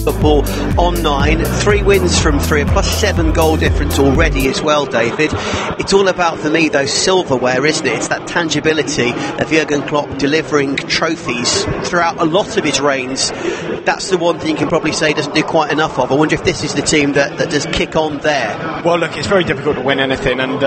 Liverpool on 9, 3 wins from 3, a +7 goal difference already as well, David. It's all about, for me, though, silverware, isn't it? It's that tangibility of Jurgen Klopp delivering trophies throughout a lot of his reigns. That's the one thing you can probably say doesn't do quite enough of. I wonder if this is the team that does kick on there. Well, look, it's very difficult to win anything, and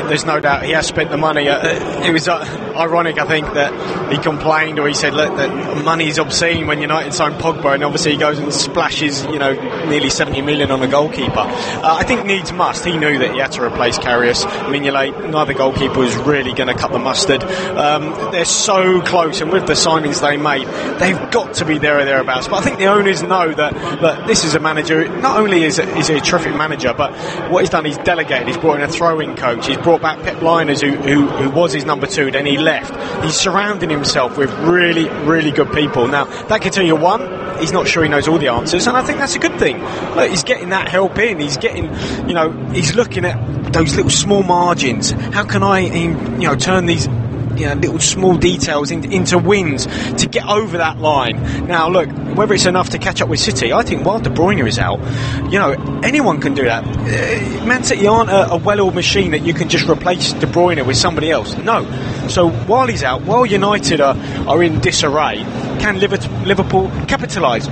there's no doubt he has spent the money. It was ironic, I think, that he complained, or he said, look, that money is obscene when United sign Pogba, and obviously he goes and splashes, nearly 70 million on a goalkeeper. I think needs must. He knew that he had to replace Karius. Mignolet, neither goalkeeper was really going to cut the mustard. They're so close, and with the signings they made, they've got to be there or thereabouts. But I think the owners know that this is a manager. Not only is he a terrific manager, but what he's done, he's delegated. He's brought in a throwing coach. He's brought back Pep Liners, who was his number 2, then he left. He's surrounding himself with really, really good people. Now, that can tell you one, he's not sure he knows all the answers, and I think that's a good thing. Look, he's getting that help in. He's getting, he's looking at those little small margins. How can I, turn these little small details into wins to get over that line? Now, look, whether it's enough to catch up with City, I think while De Bruyne is out, anyone can do that. Man City aren't a well-oiled machine that you can just replace De Bruyne with somebody else. No. So while he's out, while United are in disarray, can Liverpool capitalise?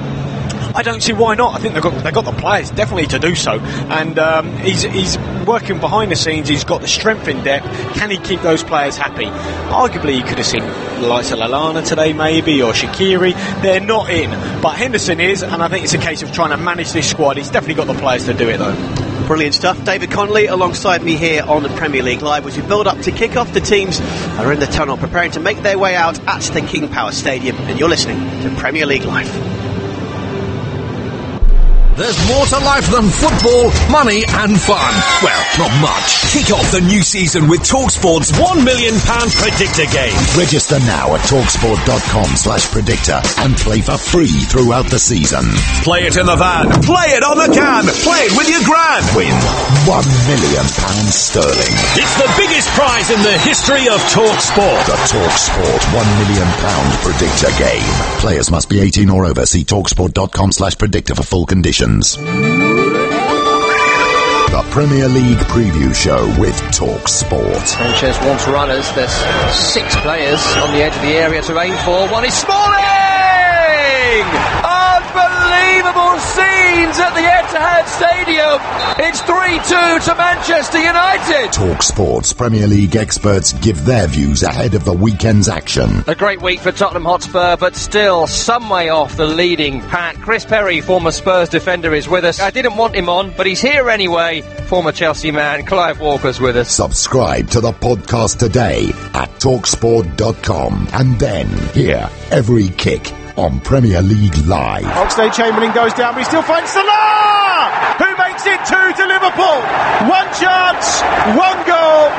I don't see why not. I think they've got the players definitely to do so, and he's working behind the scenes. He's got the strength in depth. Can he keep those players happy? Arguably, he could have seen the likes of Lallana today, maybe, or Shaqiri. They're not in, but Henderson is, and I think it's a case of trying to manage this squad. He's definitely got the players to do it, though. Brilliant stuff. David Connolly alongside me here on the Premier League Live as we build up to kick off. The teams are in the tunnel preparing to make their way out at the King Power Stadium, and you're listening to Premier League Live. There's more to life than football, money and fun. Well, not much. Kick off the new season with TalkSport's £1 million Predictor game. Register now at talksport.com/predictor and play for free throughout the season. Play it in the van. Play it on the can. Play it with your gran. Win £1 million sterling. It's the biggest prize in the history of TalkSport. The TalkSport £1 million Predictor game. Players must be 18 or over. See talksport.com/predictor for full conditions. The Premier League Preview Show with TalkSport. Sanchez wants runners. There's 6 players on the edge of the area to aim for. One is Smalling! Unbelievable scenes at the Etihad Stadium. It's 3-2 to Manchester United. TalkSport's Premier League experts give their views ahead of the weekend's action. A great week for Tottenham Hotspur, but still some way off the leading pack. Chris Perry, former Spurs defender, is with us. I didn't want him on, but he's here anyway. Former Chelsea man, Clive Walker's with us. Subscribe to the podcast today at talksport.com and then hear every kick on Premier League Live. Oxlade-Chamberlain goes down, but he still finds Salah, who makes it 2 to Liverpool. 1 chance, 1 goal.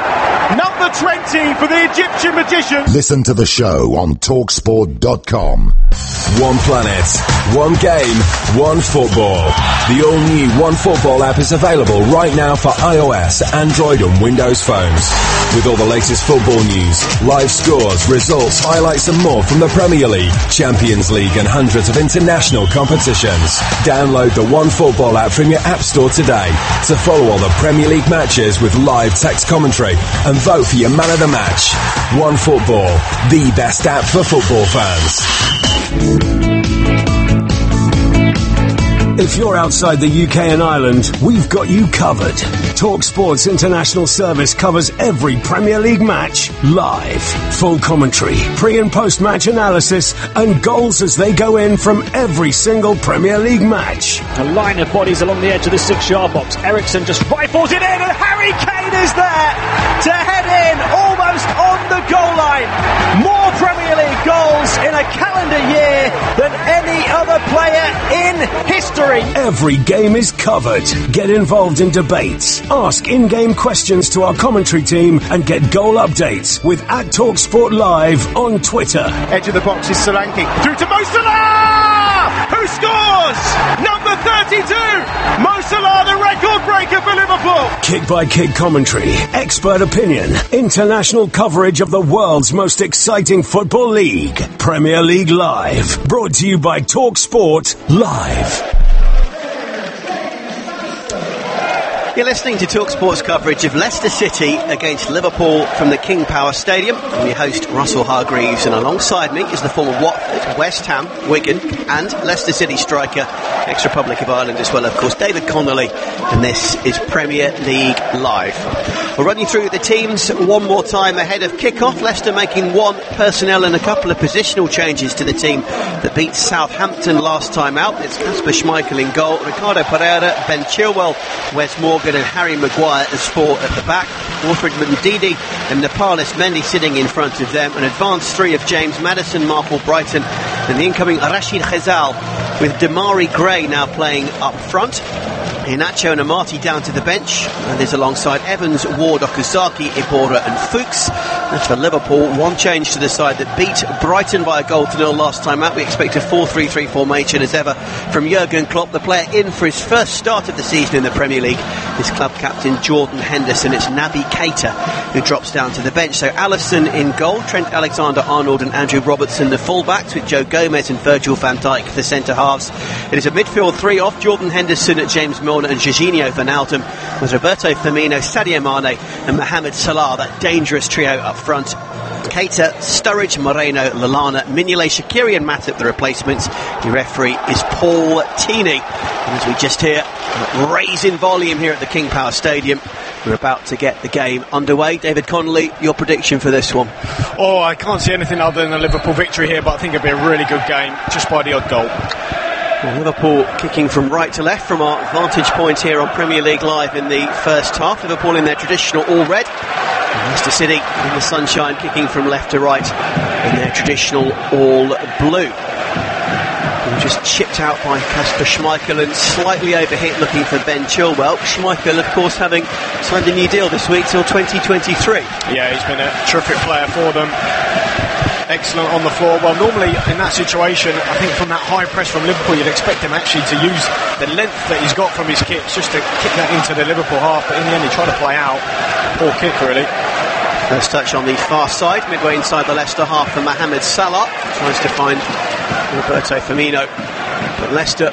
Number 20 for the Egyptian magician. Listen to the show on talksport.com. One planet, one game, one football. The all-new One Football app is available right now for iOS, Android and Windows phones. With all the latest football news, live scores, results, highlights and more from the Premier League, Champions League and hundreds of international competitions. Download the One Football app from your App Store today to follow all the Premier League matches with live text commentary and vote for your man of the match. One Football, the best app for football fans. If you're outside the UK and Ireland, we've got you covered. TalkSport's international service covers every Premier League match live. Full commentary, pre- and post-match analysis, and goals as they go in from every single Premier League match. A line of bodies along the edge of the 6-yard box. Ericsson just rifles it in, and Harry Kane is there to head in almost on the goal line. More Premier League goals in a calendar year than any other player in history. Every game is covered. Get involved in debates. Ask in-game questions to our commentary team and get goal updates with @TalkSport Live on Twitter. Edge of the box is Solanke. Through to Mo Salah! Who scores? Number 32! Mo Salah, the record breaker for Liverpool. Kick-by-kick commentary, expert opinion, international coverage of the world's most exciting football league. Premier League Live. Brought to you by TalkSport Live. You're listening to TalkSport's coverage of Leicester City against Liverpool from the King Power Stadium. I'm your host, Russell Hargreaves, and alongside me is the former Watford, West Ham, Wigan and Leicester City striker, ex-Republic of Ireland as well, of course, David Connolly, and this is Premier League Live. We'll run you through the teams one more time ahead of kick-off. Leicester making one personnel and a couple of positional changes to the team that beat Southampton last time out. It's Kasper Schmeichel in goal, Ricardo Pereira, Ben Chilwell, Wes Morgan and Harry Maguire as four at the back. Wilfred Ndidi and Nepalese Mendy sitting in front of them. An advanced three of James Maddison, Mark Albrighton and the incoming Rashid Khazal, with Damari Gray now playing up front. Iheanacho and Amati down to the bench, and is alongside Evans, Ward, Okazaki, Ibora and Fuchs. As for Liverpool, one change to the side that beat Brighton by a goal to nil last time out. We expect a 4-3-3 formation as ever from Jurgen Klopp, the player in for his first start of the season in the Premier League. His club captain Jordan Henderson. It's Naby Keita who drops down to the bench. So Alisson in goal, Trent Alexander-Arnold and Andrew Robertson the full-backs, with Joe Gomez and Virgil van Dijk the centre-halves. It is a midfield three off Jordan Henderson, James Milner and Jorginho Wijnaldum, with Roberto Firmino, Sadio Mane and Mohamed Salah, that dangerous trio up front. Keita, Sturridge, Moreno, Lallana, Mignolet, Shaqiri and Matip the replacements. The referee is Paul Tini. And as we just hear, raising volume here at the King Power Stadium, we're about to get the game underway. David Connolly, your prediction for this one? Oh, I can't see anything other than a Liverpool victory here, but I think it'll be a really good game, just by the odd goal. Well, Liverpool kicking from right to left from our vantage point here on Premier League Live in the first half. Liverpool in their traditional all-red. Leicester City in the sunshine, kicking from left to right in their traditional all-blue. Just chipped out by Kasper Schmeichel and slightly overhit looking for Ben Chilwell. Schmeichel, of course, having signed a new deal this week till 2023. Yeah, he's been a terrific player for them. Excellent on the floor. Well, normally in that situation, I think from that high press from Liverpool, you'd expect him actually to use the length that he's got from his kicks just to kick that into the Liverpool half, but in the end he tried to play out. Poor kick, really. First touch on the far side, midway inside the Leicester half for Mohamed Salah. Tries to find Roberto Firmino, but Leicester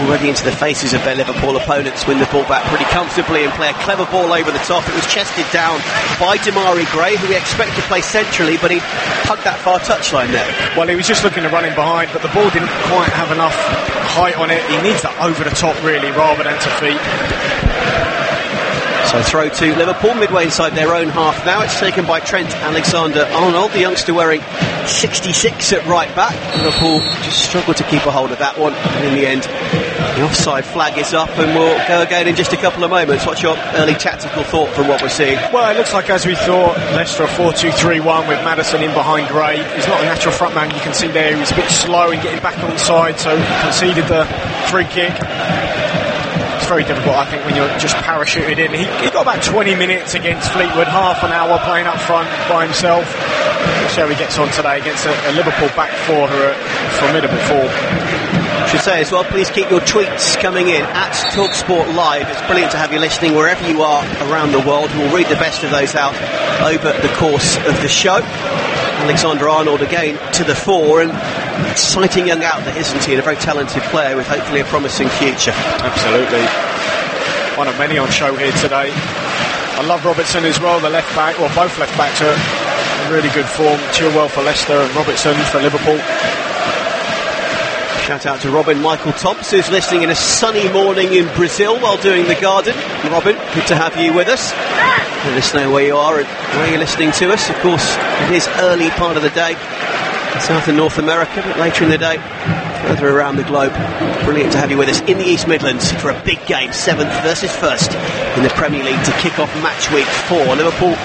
already into the faces of their Liverpool opponents, win the ball back pretty comfortably and play a clever ball over the top. It was chested down by Damari Gray, who we expect to play centrally, but he hugged that far touchline there. Well, he was just looking to run in behind, but the ball didn't quite have enough height on it. He needs that over the top really, rather than to feet. So throw to Liverpool, midway inside their own half now. It's taken by Trent Alexander-Arnold, the youngster wearing 66 at right back. Liverpool just struggled to keep a hold of that one, and in the end the offside flag is up, and we'll go again in just a couple of moments. What's your early tactical thought from what we're seeing? Well, it looks like, as we thought, Leicester 4-2-3-1 with Maddison in behind Gray. He's not a natural frontman, you can see there he's a bit slow in getting back on side, so he conceded the free kick. It's very difficult, I think, when you're just parachuted in. He got about 20 minutes against Fleetwood, half an hour playing up front by himself. We'll see how he gets on today against a Liverpool back four who are formidable form. I should say as well, please keep your tweets coming in at TalkSport Live. It's brilliant to have you listening wherever you are around the world. We'll read the best of those out over the course of the show. Alexander-Arnold again to the fore, and exciting young outlet, isn't he? And a very talented player with hopefully a promising future. Absolutely. One of many on show here today. I love Robertson as well, the left back, well, both left backs are in really good form. Chilwell for Leicester and Robertson for Liverpool. Shout out to Robin Michael Thompson, who's listening in a sunny morning in Brazil while doing the garden. Robin, good to have you with us. Let us know where you are and where you're listening to us. Of course, it is early part of the day in South and North America, but later in the day, further around the globe. Brilliant to have you with us in the East Midlands for a big game, 7th versus 1st in the Premier League to kick off match week 4. Liverpool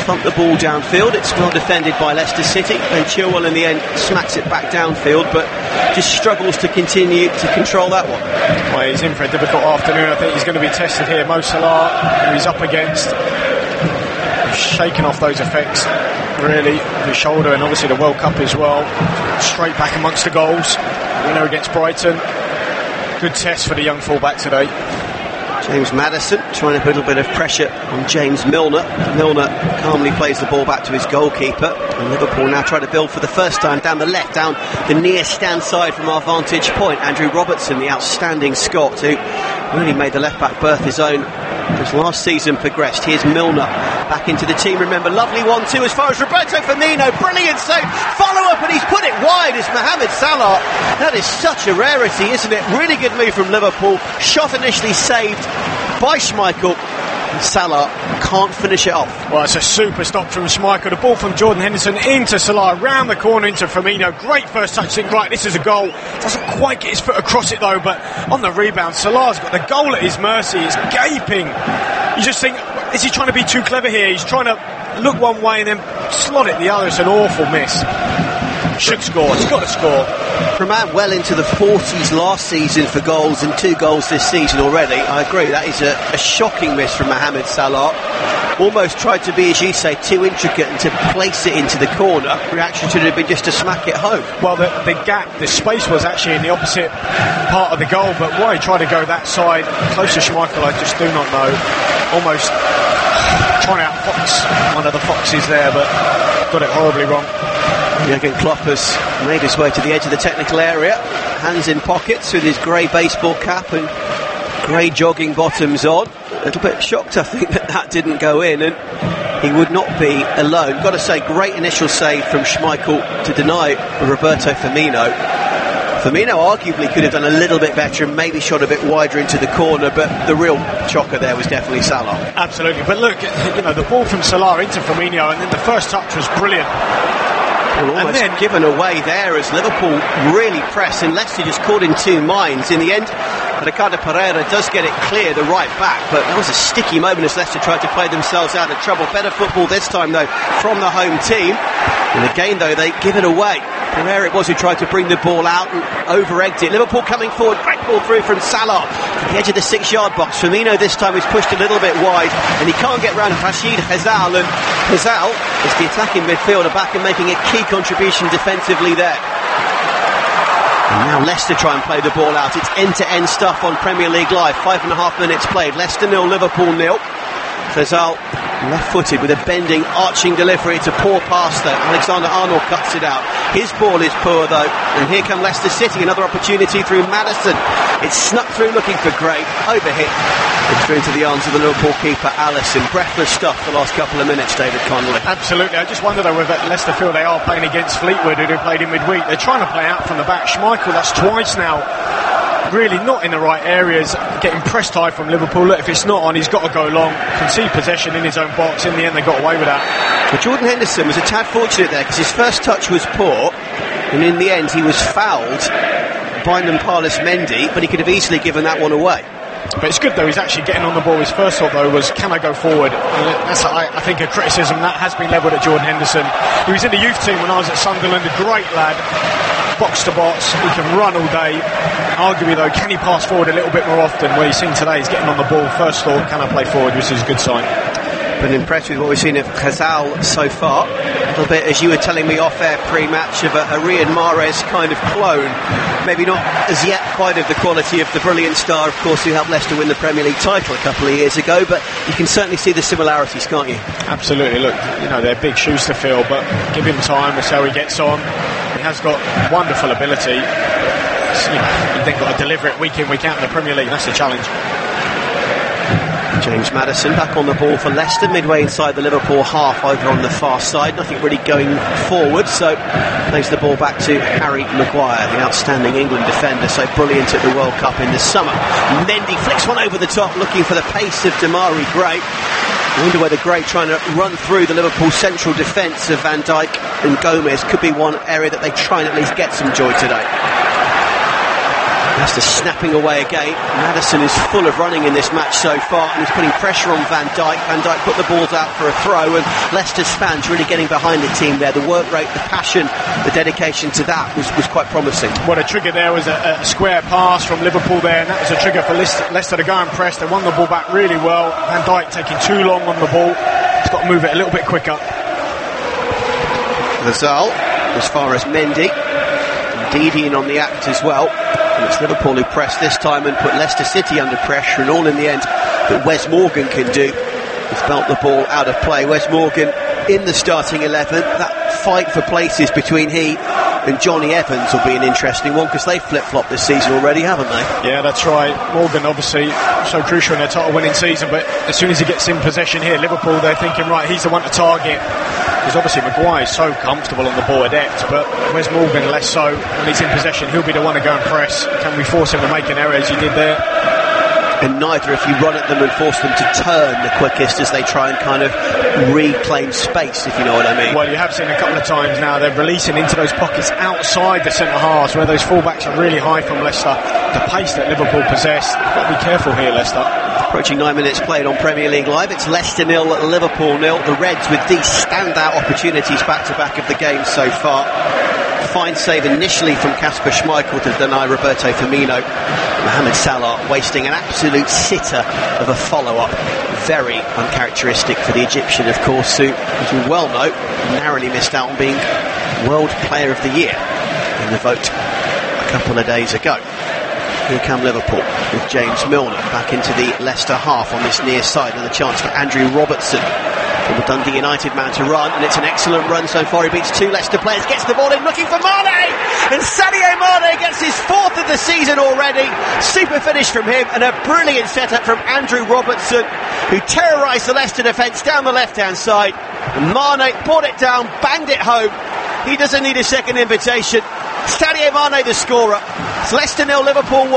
thump the ball downfield. It's well defended by Leicester City, and Chilwell in the end smacks it back downfield, but just struggles to continue to control that one. Well, he's in for a difficult afternoon. I think he's going to be tested here. Mo Salah, who he's up against, shaking off those effects really, the shoulder, and obviously the World Cup as well. Straight back amongst the goals. Winner against Brighton. Good test for the young fullback today. James Maddison trying to put a little bit of pressure on James Milner. Milner calmly plays the ball back to his goalkeeper, and Liverpool now try to build for the first time down the left, down the near stand side from our vantage point. Andrew Robertson, the outstanding Scot, who really made the left back berth his own as last season progressed. Here's Milner back into the team. Remember, lovely 1-2 as far as Roberto Firmino. Brilliant save. Follow up, and he's put it wide as Mohamed Salah. That is such a rarity, isn't it? Really good move from Liverpool. Shot initially saved by Schmeichel. Salah can't finish it off. Well, it's a super stop from Schmeichel. The ball from Jordan Henderson into Salah, round the corner into Firmino. Great first touch. Think, right, this is a goal. Doesn't quite get his foot across it though, but on the rebound, Salah's got the goal at his mercy. He's gaping. You just think, is he trying to be too clever here? He's trying to look one way and then slot it the other. It's an awful miss. Should score. He's got to score. From out well into the 40s last season for goals and 2 goals this season already. I agree, that is a shocking miss from Mohamed Salah. Almost tried to be, as you say, too intricate and to place it into the corner. Reaction should have been just to smack it home. Well, the gap, the space was actually in the opposite part of the goal, but why he tried to go that side close to Schmeichel, I just do not know. Almost trying to outfox one of the foxes there, but got it horribly wrong. Jurgen Klopp has made his way to the edge of the technical area, hands in pockets with his grey baseball cap and grey jogging bottoms on. A little bit shocked, I think, that didn't go in, and he would not be alone. Got to say, great initial save from Schmeichel to deny Roberto Firmino. Firmino arguably could have done a little bit better and maybe shot a bit wider into the corner, but the real chocker there was definitely Salah. Absolutely, but look, the ball from Salah into Firmino, and then the first touch was brilliant. Well, almost and then given away there as Liverpool really press, and Leicester just caught in 2 minds. In the end, Ricardo Pereira does get it clear, the right back, but that was a sticky moment as Leicester tried to play themselves out of trouble. Better football this time though from the home team, and again though they give it away. Pereira it was who tried to bring the ball out and over-egged it. Liverpool coming forward, great ball through from Salah to the edge of the 6-yard box. Firmino this time is pushed a little bit wide and he can't get round Rashid Hazal, and Hazal is the attacking midfielder back and making a key contribution defensively there. And now Leicester try and play the ball out. It's end-to-end stuff on Premier League Live. 5.5 minutes played. Leicester 0, Liverpool 0. Hazal left-footed with a bending, arching delivery. It's a poor pass though. Alexander-Arnold cuts it out. His ball is poor though, and here come Leicester City. Another opportunity through Maddison. It's snuck through looking for Gray. Overhit. It's through into the arms of the Liverpool keeper Alisson. Breathless stuff the last couple of minutes, David Connolly. Absolutely. I just wonder though whether Leicester feel they are playing against Fleetwood, who played in midweek. They're trying to play out from the back. Schmeichel, that's twice now. Really not in the right areas, getting pressed high from Liverpool. Look, if it's not on, he's got to go long, concede possession in his own box. In the end they got away with that. Well, Jordan Henderson was a tad fortunate there because his first touch was poor, and in the end he was fouled by Nampalys Mendy, but he could have easily given that one away. But it's good though, he's actually getting on the ball. His first thought though was, can I go forward? And that's I think a criticism that has been levelled at Jordan Henderson. He was in the youth team when I was at Sunderland, a great lad, box to box, he can run all day. Arguably though, can he pass forward a little bit more often? Well, you've seen today he's getting on the ball. First thought, can I play forward, which is a good sign. Been impressed with what we've seen of Hazal so far. A little bit, as you were telling me off-air pre-match, of a Riyad Mahrez kind of clone. Maybe not as yet quite of the quality of the brilliant star, of course, who helped Leicester win the Premier League title a couple of years ago, but you can certainly see the similarities, can't you? Absolutely. Look, they're big shoes to fill, but give him time, we'll see how he gets on. He has got wonderful ability. You've then got to deliver it week in, week out in the Premier League. That's the challenge. James Maddison back on the ball for Leicester, midway inside the Liverpool half over on the far side. Nothing really going forward, so plays the ball back to Harry Maguire, the outstanding England defender, so brilliant at the World Cup in the summer. Mendy flicks one over the top, looking for the pace of Damari Gray. I wonder whether Gray trying to run through the Liverpool central defence of Van Dijk and Gomez could be one area that they try and at least get some joy today. Leicester snapping away again. Maddison is full of running in this match so far, and he's putting pressure on Van Dijk. Van Dijk put the balls out for a throw, and Leicester's fans really getting behind the team there. The work rate, the passion, the dedication to that was quite promising. What a trigger there was a square pass from Liverpool there, and that was a trigger for Leicester to go and press. They won the ball back really well. Van Dijk taking too long on the ball. He's got to move it a little bit quicker. Hazal, as far as Mendy. Didi in on the act as well. And it's Liverpool who pressed this time and put Leicester City under pressure, and all in the end that Wes Morgan can do is belt the ball out of play. Wes Morgan in the starting 11. That fight for places between he and Johnny Evans will be an interesting one, because they've flip-flopped this season already, haven't they? Yeah, that's right. Morgan, obviously, so crucial in their title-winning season, but as soon as he gets in possession here, Liverpool, they're thinking, right, he's the one to target. Because obviously Maguire's so comfortable on the ball adept, but Wes Morgan less so. When he's in possession, he'll be the one to go and press. Can we force him to make an error as he did there? And neither, if you run at them and force them to turn the quickest as they try and kind of reclaim space, if you know what I mean. Well, you have seen a couple of times now they're releasing into those pockets outside the centre halves where those fullbacks are really high from Leicester. The pace that Liverpool possess, you've got to be careful here, Leicester. Approaching 9 minutes played on Premier League Live. It's Leicester 0, Liverpool 0. The Reds with these standout opportunities back-to-back of the game so far. Fine save initially from Kasper Schmeichel to deny Roberto Firmino. Mohamed Salah wasting an absolute sitter of a follow-up. Very uncharacteristic for the Egyptian, of course, who, as we well know, narrowly missed out on being World Player of the Year in the vote a couple of days ago. Here come Liverpool with James Milner back into the Leicester half on this near side, and the chance for Andrew Robertson, from the Dundee United man, to run, and it's an excellent run so far. He beats two Leicester players, gets the ball in, looking for Mane, and Sadio Mane gets his fourth of the season already. Super finish from him, and a brilliant setup from Andrew Robertson, who terrorised the Leicester defence down the left-hand side. And Mane brought it down, banged it home. He doesn't need a second invitation. Sadio Mane the scorer. It's Leicester 0, Liverpool 1.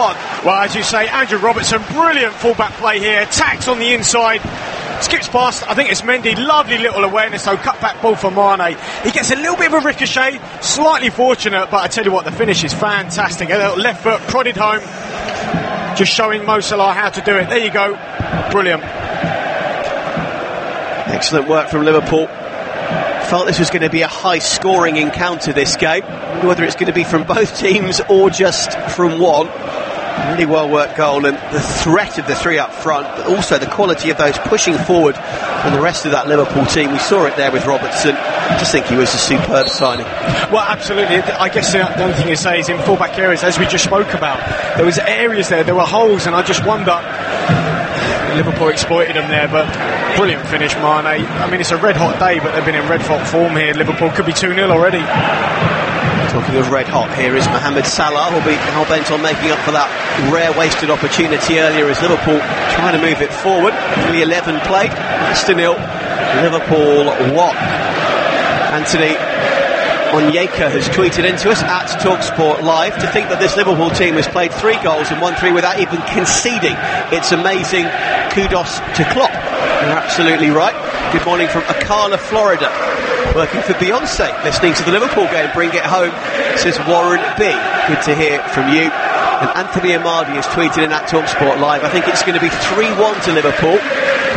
Well, as you say, Andrew Robertson, brilliant fullback play here, attacks on the inside, skips past, I think it's Mendy, lovely little awareness, so cut back ball for Mane. He gets a little bit of a ricochet, slightly fortunate, but I tell you what, the finish is fantastic. A little left foot prodded home, just showing Mo Salah how to do it. There you go, brilliant. Excellent work from Liverpool. Felt this was going to be a high-scoring encounter, this game. Whether it's going to be from both teams or just from one. Really well-worked goal, and the threat of the three up front, but also the quality of those pushing forward and the rest of that Liverpool team. We saw it there with Robertson. I just think he was a superb signing. Well, absolutely. I guess the only thing to say is in fullback areas, as we just spoke about, there was areas there were holes, and I just wonder, Liverpool exploited them there, but brilliant finish, Mane. I mean, it's a red-hot day, but they've been in red-hot form here. Liverpool could be 2-0 already. Talking of red-hot, here is Mohamed Salah, who'll be hell-bent on making up for that rare wasted opportunity earlier as Liverpool trying to move it forward. Nearly 11 played, Leicester 0, Liverpool 1. Anthony Onyeka has tweeted into us at TalkSport Live, to think that this Liverpool team has played 3 goals and won 3 without even conceding. It's amazing. Kudos to Klopp. You're absolutely right. Good morning from Ocala, Florida. Working for Beyonce, listening to the Liverpool game, bring it home, says Warren B. Good to hear from you. And Anthony Amadi has tweeted in at TalkSport Live, I think it's going to be 3-1 to Liverpool.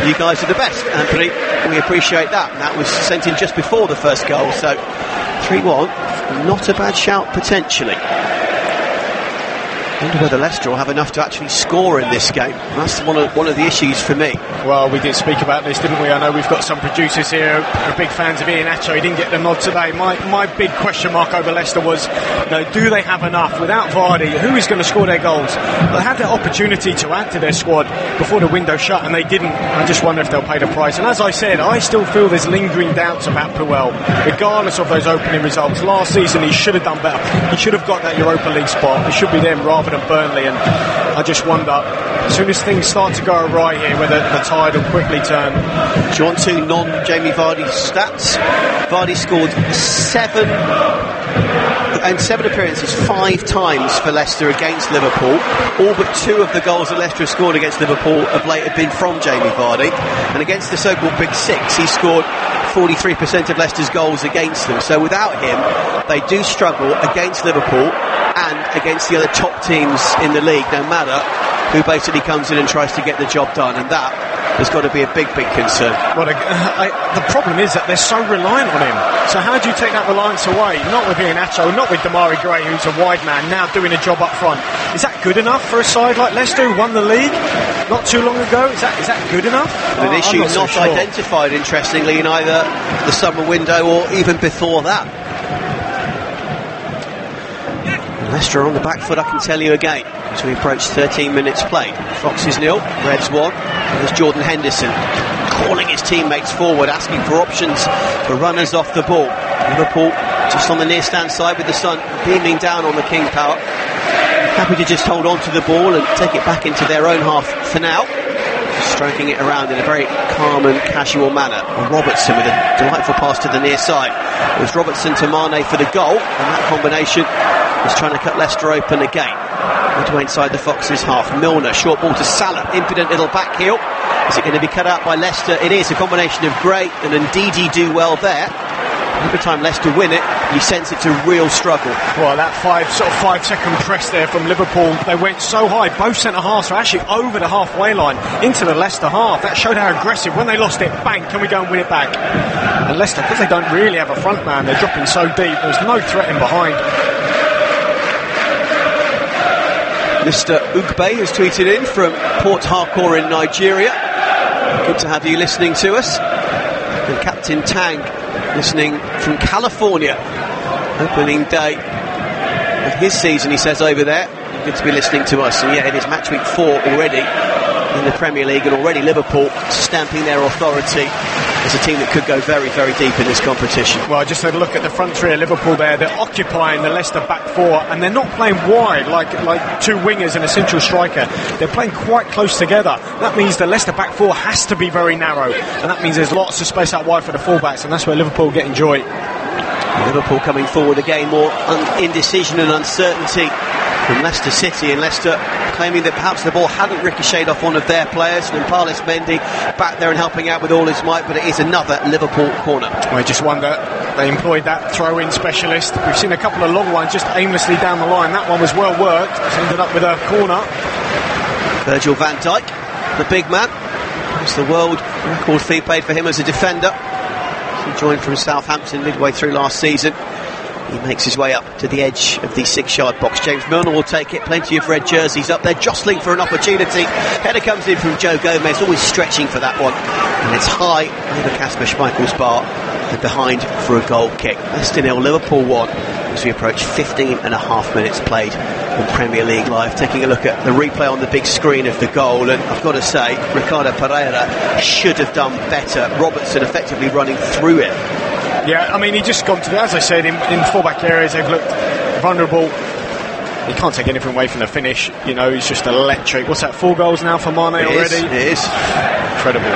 You guys are the best, Anthony. We appreciate that. And that was sent in just before the first goal, so 3-1, not a bad shout potentially. I wonder whether Leicester will have enough to actually score in this game. That's one of the issues for me. Well, we did speak about this, didn't we? I know we've got some producers here who are big fans of Iheanacho. He didn't get the nod today. My big question mark over Leicester was, do they have enough? Without Vardy, who is going to score their goals? They had that opportunity to add to their squad before the window shut, and they didn't. I just wonder if they'll pay the price. And as I said, I still feel there's lingering doubts about Puel, regardless of those opening results. Last season, he should have done better. He should have got that Europa League spot. It should be them rather than Burnley, and I just wonder, as soon as things start to go awry here, whether the tide will quickly turn. Do you want to non-Jamie Vardy stats? Vardy scored 7 appearances 5 times for Leicester against Liverpool. All but 2 of the goals that Leicester have scored against Liverpool of late have been from Jamie Vardy, and against the so-called Big Six he scored 43% of Leicester's goals against them. So without him they do struggle against Liverpool and against the other top teams in the league, no matter who basically comes in and tries to get the job done, and that has got to be a big concern. Well, the problem is that they're so reliant on him. So how do you take that reliance away? Not with Iheanacho, not with Damari Gray, who's a wide man, now doing a job up front. Is that good enough for a side like Leicester, who won the league not too long ago? Is that good enough? An issue not identified, interestingly, in either the summer window or even before that. Leicester on the back foot, I can tell you again, as we approach 13 minutes played. Foxes 0, Reds 1. There's Jordan Henderson calling his teammates forward, asking for options for runners off the ball. Liverpool just on the near stand side with the sun beaming down on the King Power. Happy to just hold on to the ball and take it back into their own half for now. Stroking it around in a very calm and casual manner. Robertson with a delightful pass to the near side. It was Robertson to Mane for the goal, and that combination was trying to cut Leicester open again. Midway inside the Foxes' half. Milner, short ball to Salah, impudent little back heel. Is it going to be cut out by Leicester? It is. A combination of Gray and Ndidi do well there. Every time Leicester win it, you sense it's a real struggle. Well, that 5-second press there from Liverpool, they went so high. Both centre-halves are actually over the halfway line into the Leicester half. That showed how aggressive. When they lost it, bang, can we go and win it back? And Leicester, because they don't really have a front man, they're dropping so deep, there's no threat in behind. Mr. Ugbe has tweeted in from Port Harcourt in Nigeria. Good to have you listening to us. And Captain Tang listening from California. Opening day of his season, he says over there. Good to be listening to us. And yeah, it is match week 4 already in the Premier League, and already Liverpool stamping their authority as a team that could go very, very deep in this competition. Well, I just had a look at the front three of Liverpool there. They're occupying the Leicester back four, and they're not playing wide like two wingers and a central striker. They're playing quite close together. That means the Leicester back four has to be very narrow, and that means there's lots of space out wide for the fullbacks, and that's where Liverpool get enjoy. Liverpool coming forward again, more indecision and uncertainty from Leicester City, and Leicester claiming that perhaps the ball hadn't ricocheted off one of their players, and Palis Mendy back there and helping out with all his might, but it is another Liverpool corner. I just wonder, they employed that throw-in specialist. We've seen a couple of long ones just aimlessly down the line. That one was well worked. It's ended up with a corner. Virgil van Dijk, the big man. It's the world record fee paid for him as a defender. He joined from Southampton midway through last season. He makes his way up to the edge of the 6-yard box. James Milner will take it. Plenty of red jerseys up there, jostling for an opportunity. Header comes in from Joe Gomez, always stretching for that one. And it's high over Kasper Schmeichel's bar and behind for a goal kick. Leicester 0, Liverpool 1 as we approach 15 and a half minutes played on Premier League Live. Taking a look at the replay on the big screen of the goal, and I've got to say, Ricardo Pereira should have done better. Robertson effectively running through it. Yeah, I mean, he just gone to, as I said, in full-back areas, they've looked vulnerable. He can't take anything away from the finish. You know, he's just electric. What's that, 4 goals now for Mane already? It is. Incredible.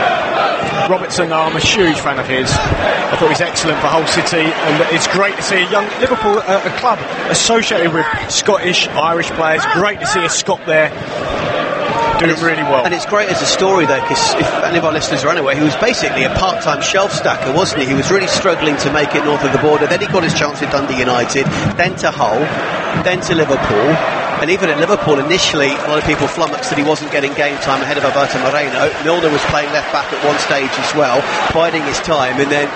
Robertson, I'm a huge fan of his. I thought he's excellent for Hull City, and it's great to see a young Liverpool, a club associated with Scottish, Irish players. Great to see a Scot there. Doing really well. And it's great as a story, though, because if any of our listeners are unaware, he was basically a part-time shelf stacker, wasn't he? He was really struggling to make it north of the border. Then he got his chance with Dundee United, then to Hull, then to Liverpool. And even at Liverpool, initially, a lot of people flummoxed that he wasn't getting game time ahead of Alberto Moreno. Milner was playing left back at one stage as well, biding his time. And then,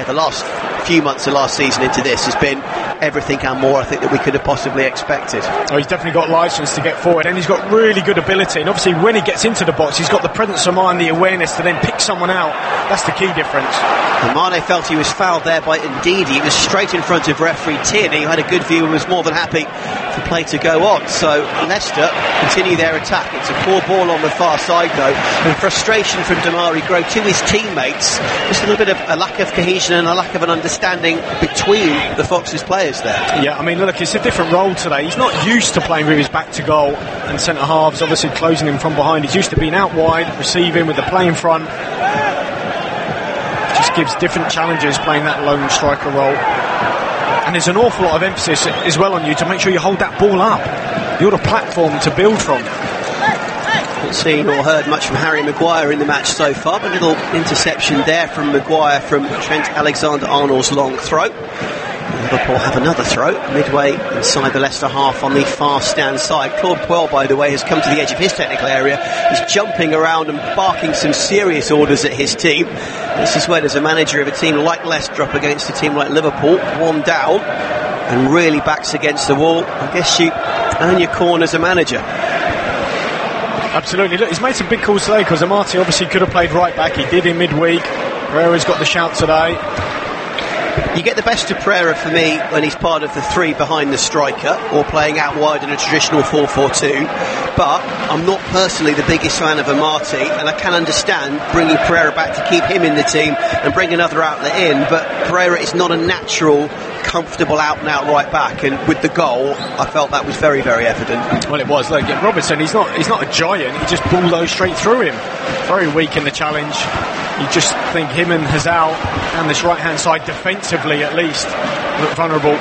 the last few months of last season into this has been everything and more, I think, that we could have possibly expected. Oh, he's definitely got licence to get forward, and he's got really good ability, and obviously when he gets into the box, he's got the presence of mind, the awareness to then pick someone out. That's the key difference. And Mane felt he was fouled there by Ndidi. He was straight in front of referee Tierney, who had a good view and was more than happy for play to go on. So Leicester continue their attack. It's a poor ball on the far side though, and frustration from Damari Grow to his teammates. Just a little bit of a lack of cohesion and a lack of an understanding between the Foxes players there. Yeah, I mean, look, it's a different role today. He's not used to playing with his back to goal, and centre halves obviously closing him from behind. He's used to being out wide, receiving with the play in front. Just gives different challenges playing that lone striker role. And there's an awful lot of emphasis as well on you to make sure you hold that ball up. You're the platform to build from. Not seen or heard much from Harry Maguire in the match so far, but a little interception there from Maguire from Trent Alexander-Arnold's long throw. Liverpool have another throw midway inside the Leicester half on the far stand side. Claude Puel, by the way, has come to the edge of his technical area. He's jumping around and barking some serious orders at his team. This is where there's a manager of a team like Leicester up against a team like Liverpool, one down and really backs against the wall. I guess you earn your corner as a manager. Absolutely. Look, he's made some big calls today, because Amati obviously could have played right back. He did in midweek. Pereira's got the shout today. You get the best of Pereira for me when he's part of the three behind the striker or playing out wide in a traditional 4-4-2, but I'm not personally the biggest fan of Amati, and I can understand bringing Pereira back to keep him in the team and bring another outlet in, but Pereira is not a natural, comfortable out-and-out right back, and with the goal I felt that was very, very evident. Well, it was. Look, Robertson, he's not a giant, he just bulldozed straight through him. Very weak in the challenge. You just think him and Hazal and this right-hand side defensively at least look vulnerable.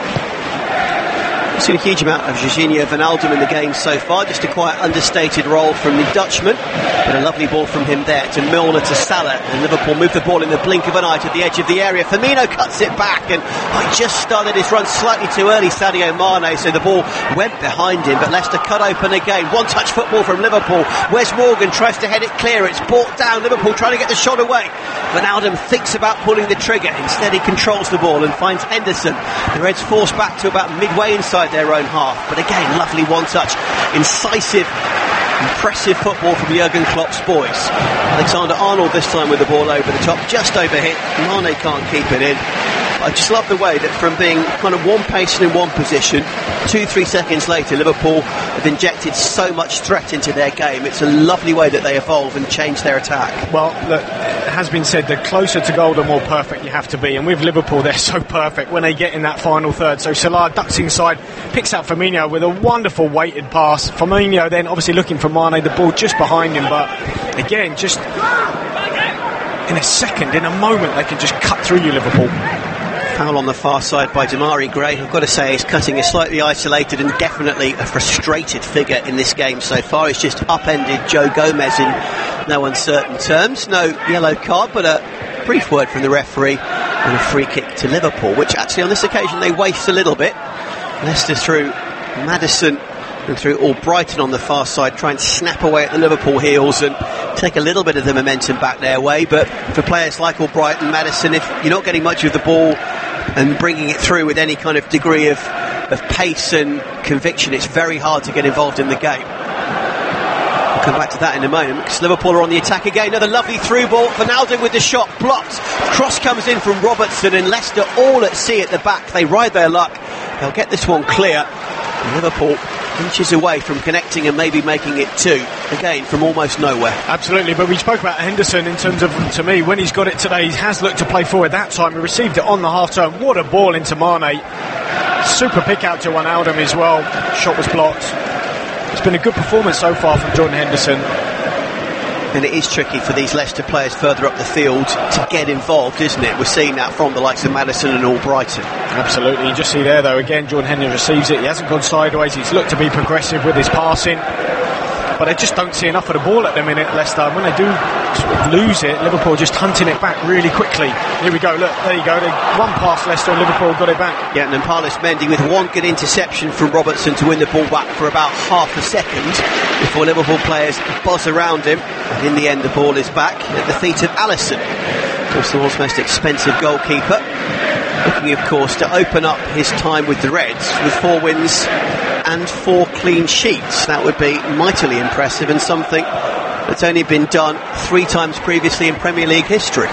I've seen a huge amount of Jorginho Wijnaldum in the game so far, just a quite understated role from the Dutchman, but a lovely ball from him there to Milner to Salah, and Liverpool move the ball in the blink of an eye to the edge of the area. Firmino cuts it back, and I just started his run slightly too early, Sadio Mane, so the ball went behind him, but Leicester cut open again. One-touch football from Liverpool. Wes Morgan tries to head it clear, it's brought down, Liverpool trying to get the shot away. Wijnaldum thinks about pulling the trigger, instead he controls the ball and finds Henderson. The Reds force back to about midway inside their own half, but again, lovely one-touch, incisive, impressive football from Jurgen Klopp's boys. Alexander-Arnold this time with the ball over the top, just overhit. Mane can't keep it in. I just love the way that from being kind of one pace and in one position, 2-3 seconds later Liverpool have injected so much threat into their game. It's a lovely way that they evolve and change their attack. Well, look, it has been said that closer to goal the more perfect you have to be, and with Liverpool they're so perfect when they get in that final third. So Salah ducks inside, picks out Firmino with a wonderful weighted pass. Firmino then obviously looking for Mane, the ball just behind him, but again, just in a second, in a moment, they can just cut through you, Liverpool. Foul on the far side by Damari Gray. I've got to say he's cutting a slightly isolated and definitely a frustrated figure in this game so far. He's just upended Joe Gomez in no uncertain terms. No yellow card, but a brief word from the referee and a free kick to Liverpool, which actually on this occasion they waste a little bit. Leicester through Maddison and through Albrighton on the far side, try and snap away at the Liverpool heels and take a little bit of the momentum back their way. But for players like Albrighton, Maddison, if you're not getting much of the ball and bringing it through with any kind of degree of pace and conviction, it's very hard to get involved in the game. We'll come back to that in a moment, because Liverpool are on the attack again. Another lovely through ball. Wijnaldum with the shot blocked. Cross comes in from Robertson, and Leicester all at sea at the back. They ride their luck. They'll get this one clear. And Liverpool inches away from connecting and maybe making it two, again from almost nowhere. Absolutely, but we spoke about Henderson in terms of, to me, when he's got it today, he has looked to play forward. That time he received it on the half turn. What a ball into Mane. Super pick out to Wijnaldum as well. Shot was blocked. It's been a good performance so far from Jordan Henderson. And it is tricky for these Leicester players further up the field to get involved, isn't it? We're seeing that from the likes of Maddison and Albrighton. Absolutely. You just see there, though, again, Jordan Henderson receives it. He hasn't gone sideways. He's looked to be progressive with his passing. But I just don't see enough of the ball at the minute, Leicester. When they do sort of lose it, Liverpool just hunting it back really quickly. Here we go, look, there you go. They one past Leicester and Liverpool got it back. Yeah, and then Paulus Mendy with one good interception from Robertson to win the ball back for about half a second before Liverpool players buzz around him. And in the end, the ball is back at the feet of Alisson, of course the world's most expensive goalkeeper, looking of course to open up his time with the Reds with 4 wins and 4 clean sheets. That would be mightily impressive, and something that's only been done 3 times previously in Premier League history.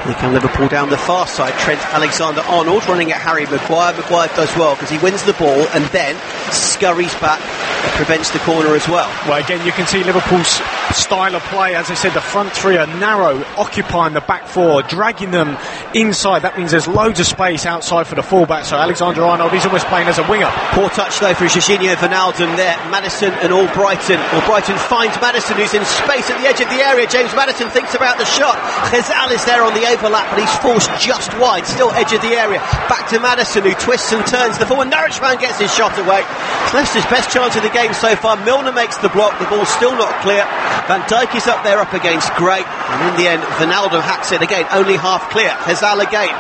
Here come Liverpool down the far side. Trent Alexander-Arnold running at Harry Maguire. Maguire does well because he wins the ball and then scurries back and prevents the corner as well. Well, again, you can see Liverpool's style of play. As I said, the front three are narrow, occupying the back four, dragging them inside. That means there's loads of space outside for the fullback. So Alexander-Arnold, he's almost playing as a winger. Poor touch though for Jorginho Wijnaldum there. Maddison and Albrighton. Albrighton finds Maddison, who's in space at the edge of the area. James Maddison thinks about the shot. Ghezal is there on the overlap, but he's forced just wide, still edge of the area. Back to Maddison, who twists and turns. The forward Norwich man gets his shot away. It's Leicester's best chance of the game so far. Milner makes the block. The ball's still not clear. Van Dijk is up there up against Gray, and in the end Wijnaldum hacks it again, only half clear. Ghezal again,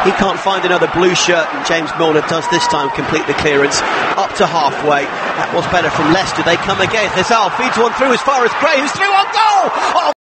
he can't find another blue shirt, and James Milner does this time complete the clearance up to halfway. That was better from Leicester. They come again. Ghezal feeds one through as far as Gray, who's through on goal. Oh,